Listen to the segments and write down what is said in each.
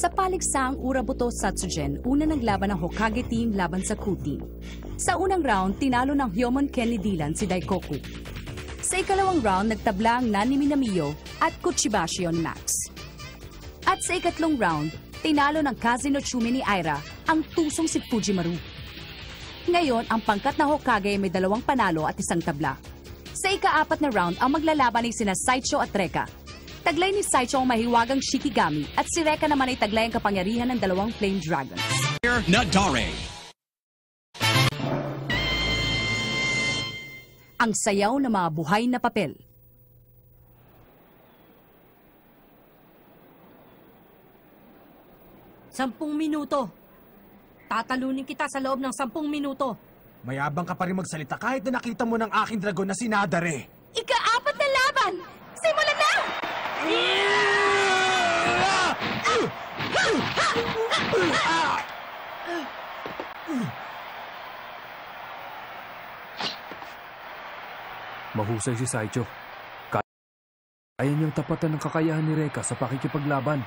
Sa paligsaang Urabuto Satsujin, una naglaban ang Hokage team laban sa Ku team. Sa unang round, tinalo ng Hyomon Ken ni Dylan si Daikoku. Sa ikalawang round, nagtabla ang Nani Minamiyo at Kuchibashio ni Max. At sa ikatlong round, tinalo ng Kazeno Chumi ni Aira ang tusong si Fujimaru. Ngayon, ang pangkat na Hokage may 2 panalo at 1 tabla. Sa ika-4 na round, ang maglalaban ay sina Saicho at Reka. Taglay ni Saicho ang mahiwagang Shikigami at si Reka naman ay taglay ang kapangyarihan ng 2 Flame Dragons. Nadare. Ang sayaw ng mga buhay na papel. Sampung minuto. Tatalunin kita sa loob ng 10 minuto. Mayabang ka pa rin magsalita kahit na nakita mo ng aking dragon na si Nadare. Ika-4 na laban! Simulan na! Mahusay si Saicho. Kaya niyang tapatan ng kakayahan ni Reka sa pakikipaglaban.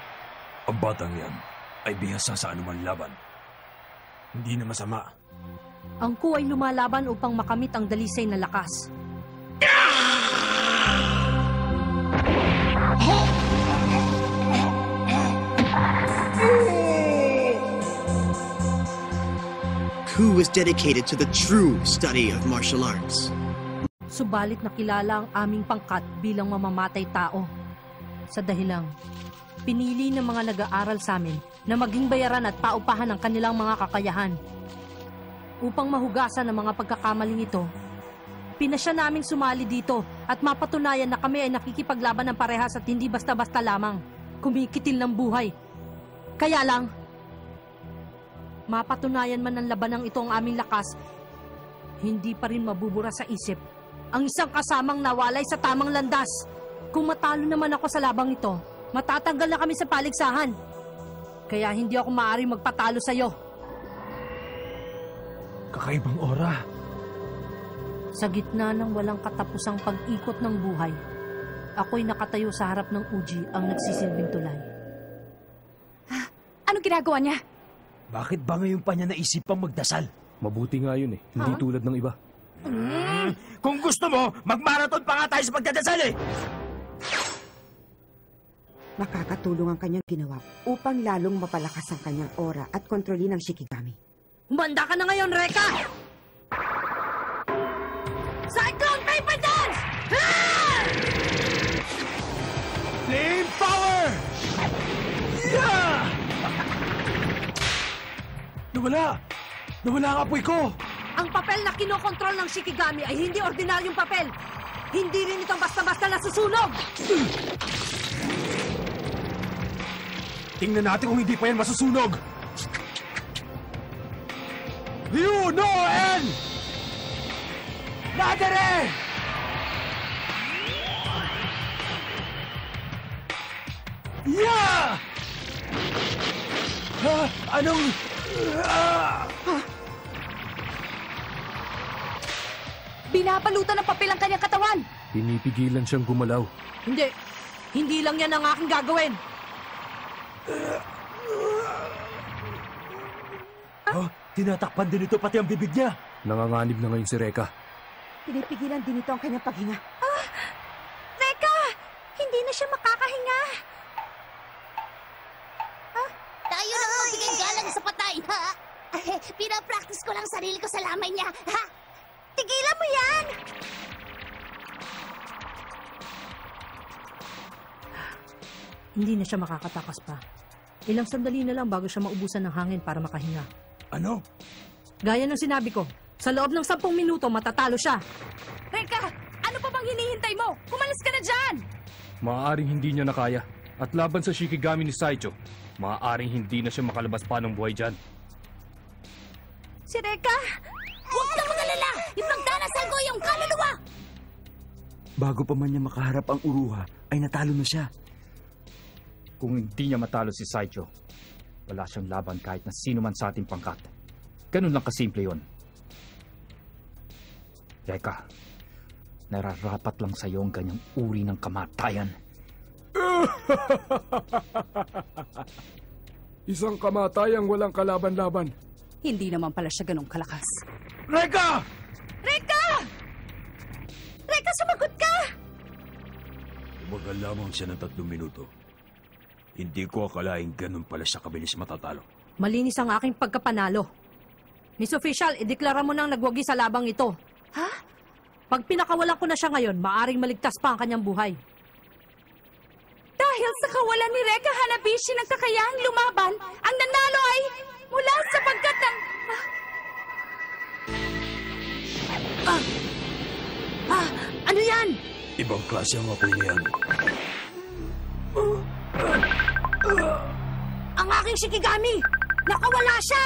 Ang batang yan ay bihasa sa anuman laban. Hindi na masama. Ang Ku ay lumalaban upang makamit ang dalisay na lakas. Ku was dedicated to the true study of martial arts. Subalit nakilala ang aming pangkat bilang mamamatay tao. Sa dahilang, pinili ng mga nag-aaral sa amin na maging bayaran at paupahan ang kanilang mga kakayahan. Upang mahugasan ang mga pagkakamaling ito, pinasya naming sumali dito at mapatunayan na kami ay nakikipaglaban ng parehas at hindi basta-basta lamang kumikitil ng buhay. Kaya lang, mapatunayan man ng labanang ito ang aming lakas, hindi pa rin mabubura sa isip ang isang kasamang nawalay sa tamang landas. Kung matalo naman ako sa labang ito, matatanggal na kami sa paligsahan. Kaya hindi ako maaaring magpatalo sa iyo. Kakaibang aura. Sa gitna ng walang katapusang pag-ikot ng buhay, ako'y nakatayo sa harap ng Uji ang nagsisilbing tulay. Anong ginagawa niya? Bakit ba ngayon pa niya naisipang magdasal? Mabuti nga yun eh. Hindi tulad ng iba. Kung gusto mo, magmarathon pa nga tayo sa pagdadasal eh! Makakatulong ang kanyang ginawa upang lalong mapalakas ang kanyang aura at kontrolin ang Shikigami. Humanda ka na ngayon, Reka! Cyclone Paper Dance! Flame power! Yeah! Nawala! Nawala ang apoy ko! Ang papel na kinokontrol ng Shikigami ay hindi ordinaryong papel. Hindi rin itong basta-basta nasusunog. Tingnan natin kung hindi pa yan masusunog. Ryu no En! Nadare! Yeah! Anong... Binabalutan ng papel ang kanyang katawan! Pinipigilan siyang gumalaw. Hindi. Hindi lang yan ang aking gagawin. Tinatakpan din ito pati ang bibig niya. Nanganganib na ngayon si Reka. Pinipigilan din ito ang kanyang paghinga. Reka! Hindi na siya makakahinga! Tayo na magbigay galang sa patay, ha? Pinapractice ko lang sarili ko sa lamay niya, ha? Tigilan mo yan! Hindi na siya makakatakas pa. Ilang sandali na lang bago siya maubusan ng hangin para makahinga. Ano? Gaya ng sinabi ko, sa loob ng 10 minuto matatalo siya. Reka! Ano pa bang hinihintay mo? Kumalis ka na dyan! Maaaring hindi niya na kaya. At laban sa Shikigami ni Saicho, maaaring hindi na siya makalabas pa ng buhay dyan. Si Reka! Huwag kang mag-alala! Ipagdarasal ko yung kaluluwa! Bago pa man niya makaharap ang Uruha, ay natalo na siya. Kung hindi niya matalo si Saicho, wala siyang laban kahit na sino man sa ating pangkat. Ganun lang kasimple yun. Reka, nararapat lang sa'yo ang ganyang uri ng kamatayan. Isang kamatayang walang kalaban-laban. Hindi naman pala siya ganong kalakas. Reka! Reka! Reka, sumagot ka! Umagal lamang siya ng 3 minuto. Hindi ko akalaing ganun pala siya kabilis matatalo. Malinis ang aking pagkapanalo. Miss Official, ideklara mo nang nagwagi sa labang ito. Ha? Pag pinakawalan ko na siya ngayon, maaring maligtas pa ang kanyang buhay. Dahil sa kawalan ni Reka Hanabishi ng kakayahang lumaban, ang nanalo ay mula sapagkat ng... Ano yan? Ibang klase ang apoy niyan. Ang aking Shikigami! Nakawala siya!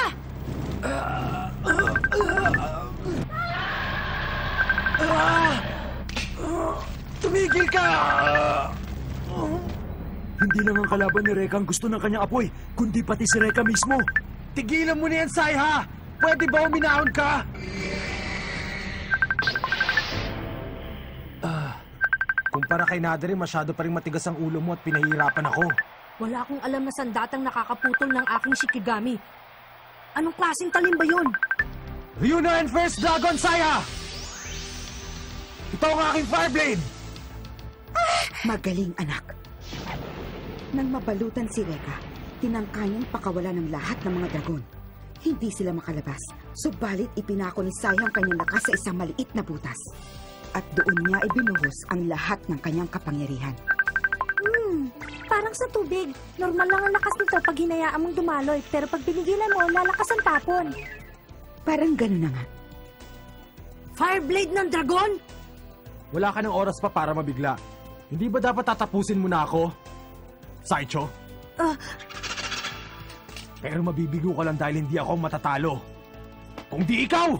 Tumigil ka! Hindi lang ang kalaban ni Reka ang gusto ng kanyang apoy, kundi pati si Reka mismo. Tigilan mo na yan, Saiha! Pwede ba uminahon ka? Kumpara kay Nadari, masyado pa rin matigas ang ulo mo at pinahihirapan ako. Wala akong alam na sandatang nakakaputol ng aking Shikigami. Anong klaseng talim ba yun? Ryuna and First Dragon, Saiha! Ito ang aking Fireblade! Magaling, anak. Nang mabalutan si Reka, tinangka niyang pakawalan ng lahat ng mga dragon. Hindi sila makalabas, subalit ipinako ni Sai ang kanyang lakas sa isang maliit na butas. At doon niya ibinuhos ang lahat ng kanyang kapangyarihan. Parang sa tubig. Normal lang ang lakas nito pag hinayaan mong dumaloy, pero pag binigilan mo, lalakas ang tapon. Parang gano'n na nga. Fireblade ng dragon? Wala ka ng oras pa para mabigla. Hindi ba dapat tatapusin mo na ako? Saicho? Pero mabibigo ka lang dahil hindi ako matatalo. Kung di ikaw!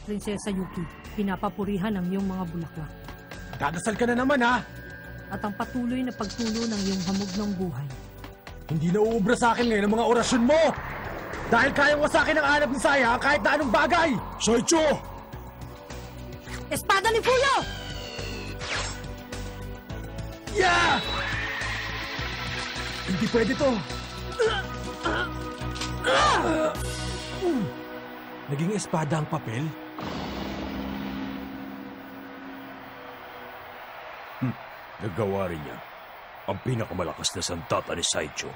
Prinsesa Yuki, pinapapurihan ang iyong mga bulaklak. Dadasal ka na naman, ha? At ang patuloy na pagtulo ng iyong hamog ng buhay. Hindi na uubra sa akin ngayon ang mga orasyon mo! Dahil kaya mo sa akin ang hanap ni Saya kahit na anong bagay! Saicho! Espada ni Fuyo! Yeah! Hindi pwede to. Naging espada ang papel? Nagawa rin niya ang pinakamalakas na sandata ni Saicho.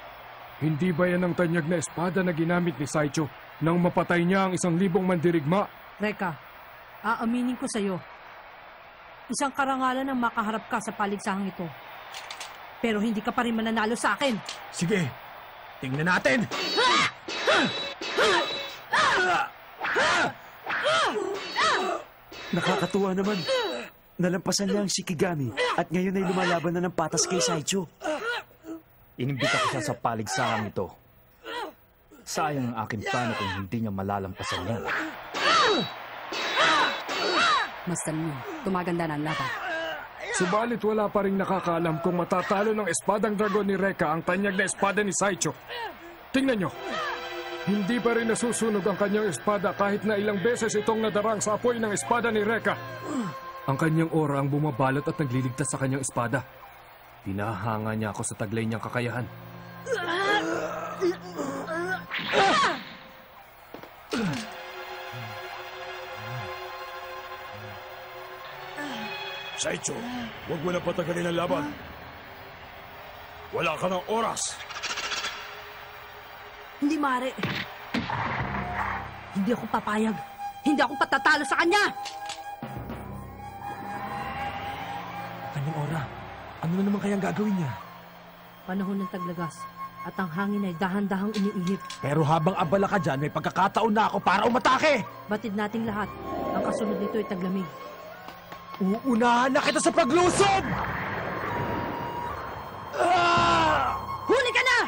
Hindi ba yan ang tanyag na espada na ginamit ni Saicho nang mapatay niya ang 1,000 mandirigma? Reka, aaminin ko sa iyo. Isang karangalan ang makaharap ka sa paligsahang ito. Pero hindi ka pa rin mananalo sa akin. Sige, tingnan natin! Nakakatuwa naman. Nalampasan niya ang Shikigami at ngayon ay lumalaban na ng patas kay Saicho. Inimbita ko siya sa paligsahang ito. Sayang ang aking plano kung hindi niya malalampasan yan. Mastan mo, tumaganda na ang laban. Subalit wala pa rin nakakaalam kung matatalo ng espadang dragon ni Reka ang tanyag na espada ni Saicho. Tingnan nyo, hindi pa rin nasusunog ang kanyang espada kahit na ilang beses itong nadarang sa apoy ng espada ni Reka. Ang kanyang aura ang bumabalot at nagliligtas sa kanyang espada. Pinahanga niya ako sa taglay niyang kakayahan. Saicho, huwag mo na patagalin ang laban. Wala ka ng oras. Hindi maaari. Hindi ako papayag. Hindi ako patatalo sa kanya! Kanyang ora, ano na naman kayang gagawin niya? Panahon ng taglagas at ang hangin ay dahan-dahang iniihip. Pero habang abala ka dyan, may pagkakataon na ako para umatake! Batid nating lahat. Ang kasunod nito ay taglamig. Uunahan na kita sa paglusob! Huli ka na!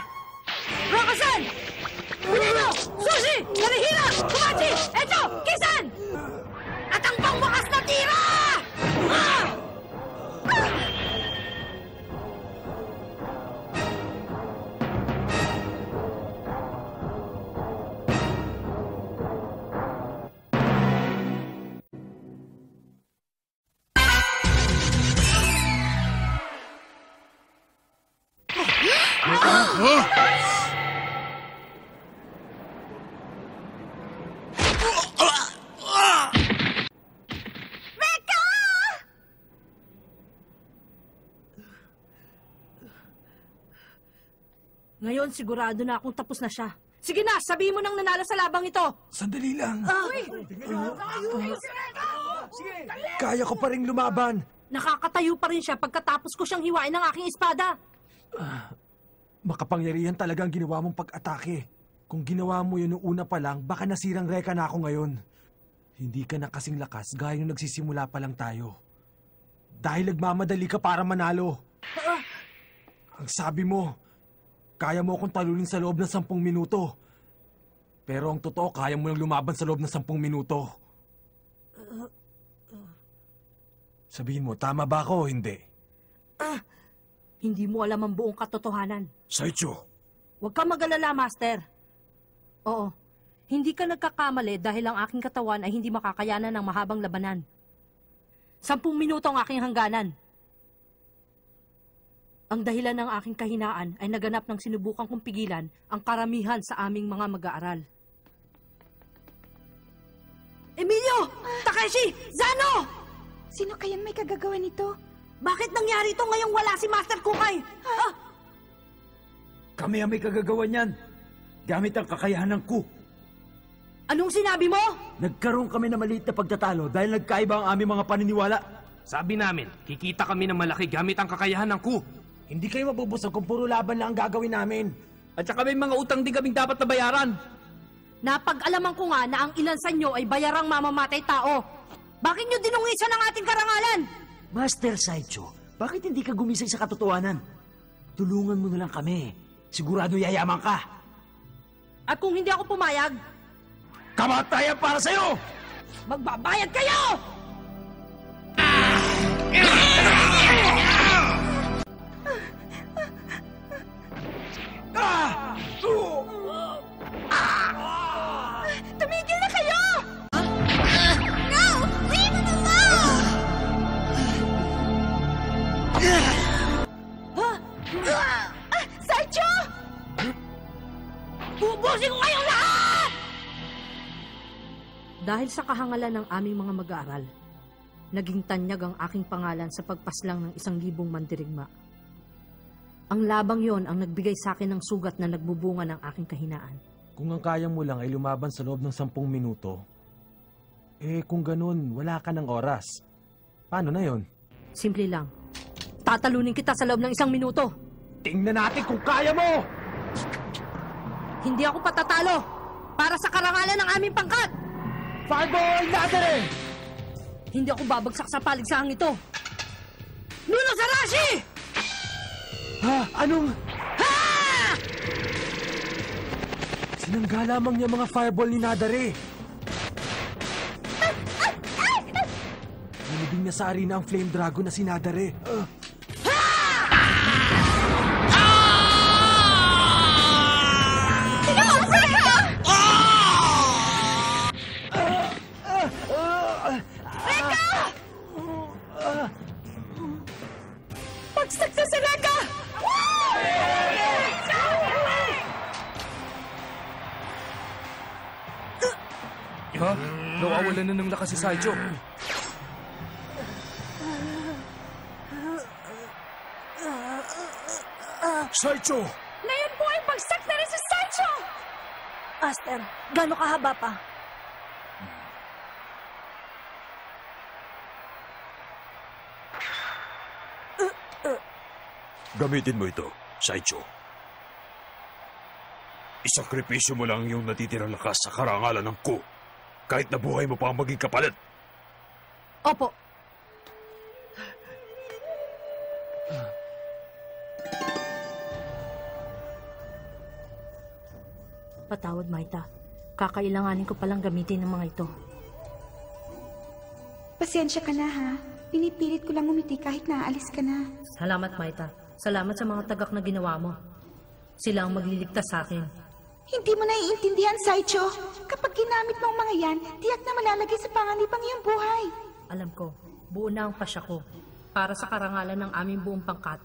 Rokasan! Punino! Sushi! Narihira! Kumachi! Eto! Kisan! At ang pangwakas na tira! Ngayon, sigurado na akong tapos na siya. Sige na, sabihin mo nang nanalo sa labang ito. Sandali lang. Kaya ko pa rin lumaban. Nakakatayo pa rin siya pagkatapos ko siyang hiwain ng aking espada. Makapangyarihan talagang ginawa mong pag-atake. Kung ginawa mo yun noong una pa lang, baka nasirang reka na ako ngayon. Hindi ka na kasing lakas gaya nung nagsisimula pa lang tayo. Dahil nagmamadali ka para manalo. Ang sabi mo, kaya mo akong talunin sa loob ng 10 minuto. Pero ang totoo, kaya mo lang lumaban sa loob ng 10 minuto. Sabihin mo, tama ba ako o hindi? Hindi mo alam ang buong katotohanan. Saicho! Huwag ka mag-alala, Master. Oo, hindi ka nagkakamali dahil ang aking katawan ay hindi makakayanan ng mahabang labanan. 10 minuto ang aking hangganan. Ang dahilan ng aking kahinaan ay naganap ng sinubukan kong pigilan ang karamihan sa aming mga mag-aaral. Emilio! Takeshi! Zano! Sino kayang may kagagawa nito? Bakit nangyari ito ngayong wala si Master Kukay? Kami ang may kagagawa niyan. Gamit ang kakayahan ng Ku. Anong sinabi mo? Nagkaroon kami ng maliit na pagtatalo dahil nagkaiba ang aming mga paniniwala. Sabi namin, kikita kami ng malaki gamit ang kakayahan ng Ku. Hindi kayo mabubusog kung puro laban lang ang gagawin namin. At saka may mga utang din kaming dapat na bayaran. Napag-alaman ko nga na ang ilan sa inyo ay bayarang mamamatay tao. Bakit nyo dinungisan ang ating karangalan? Master Saicho, bakit hindi ka gumising sa katotohanan? Tulungan mo na lang kami. Sigurado yayaman ka. At kung hindi ako pumayag, kamatayan para sa'yo! magbabayad kayo! Tumigil na kayo! No! Leave him alone! Saicho! Bubusin ko ngayong lahat! Dahil sa kahangalan ng aming mga mag-aaral, naging tanyag ang aking pangalan sa pagpaslang ng 1,000 mandirigma. Ang labang yon ang nagbigay sa akin ng sugat na nagbubunga ng aking kahinaan. Kung ang kaya mo lang ay lumaban sa loob ng 10 minuto, kung ganun, wala ka ng oras. Paano na yon? Simple lang. Tatalunin kita sa loob ng 1 minuto. Tingnan natin kung kaya mo! Hindi ako patatalo para sa karangalan ng aming pangkat! Fireball Nadare! Hindi ako babagsak sa paligsahang ito. Nuno Sarashi! Ha? Anong... Ha! Sinangga lamang niya mga fireball ni Nadare. Nilibing niya sa arena ang Flame Dragon na si Nadare. Pagsak na si Reka! Ha? Nawawalan na ng lakas si Saicho. Saicho! Ngayon po ay bagsak na rin si Saicho! Master, gano'ng kahaba pa? Gamitin mo ito, Saicho. Isakripisyo mo lang yung natitirang lakas sa karangalan ng Ku. Kahit na buhay mo pa ang maging kapalit. Opo. Patawad, Maita. Kakailanganin ko palang gamitin ng mga ito. Pasensya ka na, ha? Pinipilit ko lang umiti kahit naaalis ka na. Salamat, Maita. Salamat sa mga tagak na ginawa mo. Sila ang magliligtas sa akin. Hindi mo naiintindihan, Saicho. Kapag ginamit mo ang mga yan, tiyak na malalagay sa panganibang iyong buhay. Alam ko, buo na ang pasya ko. Para sa karangalan ng aming buong pangkat,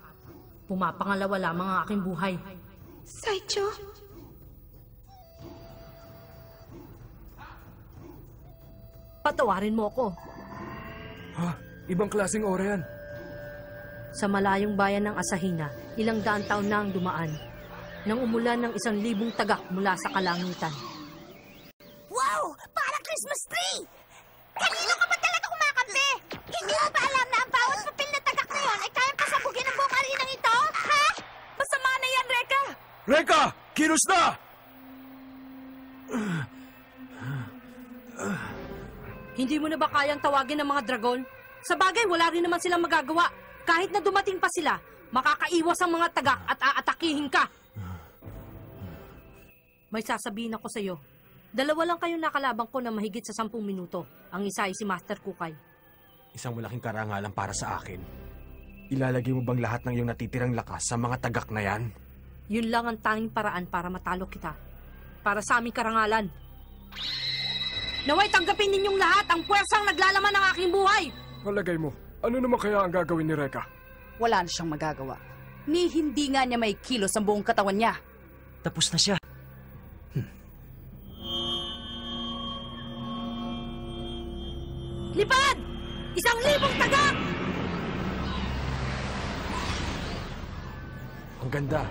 pumapangalawa lamang ang aking buhay. Saicho? Patawarin mo ako. Ha? Ibang klaseng ora yan. Sa malayong bayan ng Asahina, 200 taon na ang dumaan. nang umulan ng 1,000 tagak mula sa kalangitan. Wow! Parang Christmas tree! Kanino ka ba talaga kumakampi? Hindi mo ba alam na ang bawat papel na tagak na yun ay kayang pasabugin ng buong arinang ito? Ha? Masama na yan, Reka! Reka! Kilos na! Hindi mo na ba kayang tawagin ng mga dragon? Sa bagay, wala rin naman silang magagawa. Kahit na dumating pa sila, makakaiwas ang mga tagak at aatakihin ka. May sasabihin ako sa iyo. 2 lang kayong nakalabang ko na mahigit sa 10 minuto. Ang isa ay si Master Kukay. Isang malaking karangalan para sa akin. Ilalagay mo bang lahat ng iyong natitirang lakas sa mga tagak na yan? Yun lang ang tanging paraan para matalo kita. Para sa aming karangalan. Naway tanggapin ninyong lahat ang puwersang naglalaman ng aking buhay! Malagay mo, ano naman kaya ang gagawin ni Reka? Wala na siyang magagawa. Ni hindi nga niya may kilos ang buong katawan niya. Tapos na siya. Lipad! 1,000 tagak! Ang ganda.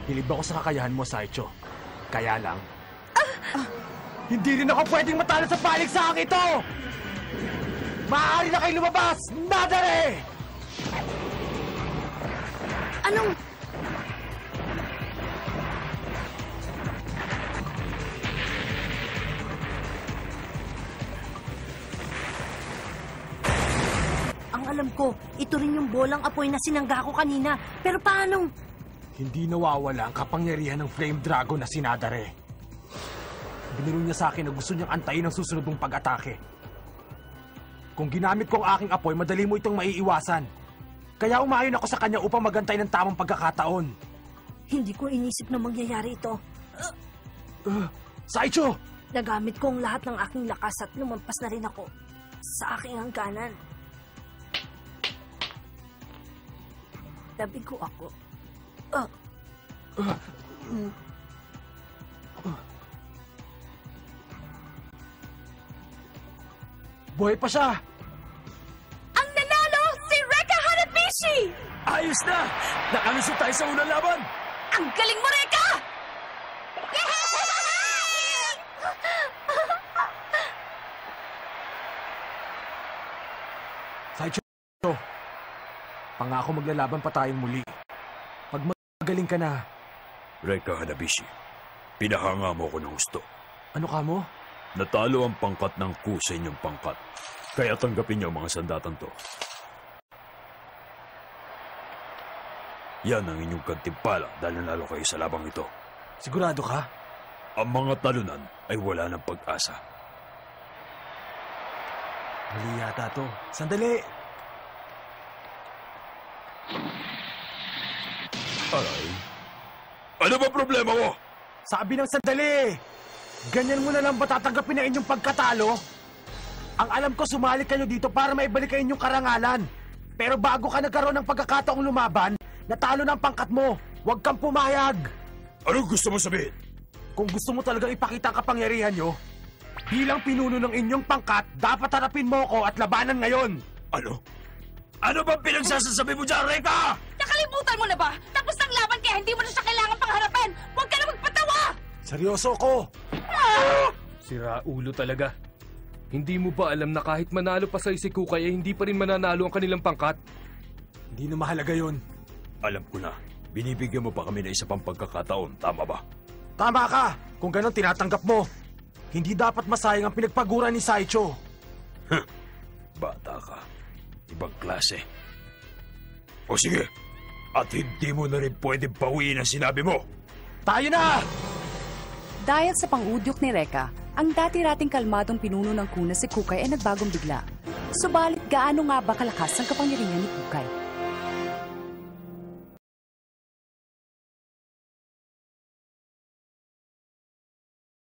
Hilib ako sa kakayahan mo, Saicho. Kaya lang... hindi rin ako pwedeng matalo sa paligsahang ito! Maaari na kayo lumabas! Nadare! Anong... Ang alam ko, ito rin yung bolang apoy na sinangga ko kanina. Pero paano? Hindi nawawala ang kapangyarihan ng Flame Dragon na sinadare. Biniro niya sa akin na gusto niyang antayin ang susunod mong pag-atake. Kung ginamit ko ang aking apoy, madali mo itong maiiwasan. Kaya umayon ako sa kanya upang magantay ng tamang pagkakataon. Hindi ko inisip na mangyayari ito. Saicho! Nagamit ko ang lahat ng aking lakas at lumampas na rin ako sa aking hangganan. Tabi ko ako. Buhay pa siya! Ang nanalo si Reka Hanabishi! Ayos na! Nakalusot tayo sa unang laban! Ang galing mo, Reka! Saicho, pangako maglalaban pa tayong muli. Pag magaling ka na. Reka Hanabishi, pinahanga mo ko ng gusto. Ano ka mo? Natalo ang pangkat ng Ku sa inyong pangkat. Kaya tanggapin niyo ang mga sandatan to. Yan ang inyong kantimpala dahil nanalo kayo sa labang ito. Sigurado ka? Ang mga talunan ay wala ng pag-asa. Mali yata to. Sandali! Aray. Ano ba problema mo? Sabi ng sandali! Ganyan mo na lang ba tatanggapin ang inyong pagkatalo? Ang alam ko, sumali kayo dito para maibalik ang inyong karangalan. Pero bago ka nagkaroon ng pagkakataong lumaban, natalo na ang pangkat mo. Huwag kang pumayag. Anong gusto mo sabihin? Kung gusto mo talagang ipakita ang kapangyarihan nyo, bilang pinuno ng inyong pangkat, dapat harapin mo ko at labanan ngayon. Ano? Ano ba pinagsasasabi mo dyan, Reka? Nakalimutan mo na ba? Tapos ng laban kaya hindi mo na siya kailangan pangharapin! Huwag ka na magpatawa! Seryoso ko! Sira ulo talaga. Hindi mo ba alam na kahit manalo pa sa si Kukay ay hindi pa rin mananalo ang kanilang pangkat? Hindi na mahalaga yun. Alam ko na. Binibigyan mo pa kami na isa pang pagkakataon, tama ba? Tama ka! Kung ganon tinatanggap mo. Hindi dapat masayang ang pinagpaguran ni Saicho. Bata ka. Ibang klase. O sige, at hindi mo na rin pwedeng bawiin ang sinabi mo. Tayo na! Dahil sa pangudyok ni Reka, ang dati-rating kalmadong pinuno ng Ku na si Kukay ay nagbagong bigla. Subalit gaano nga ba kalakas ang kapangyarihan ni Kukay?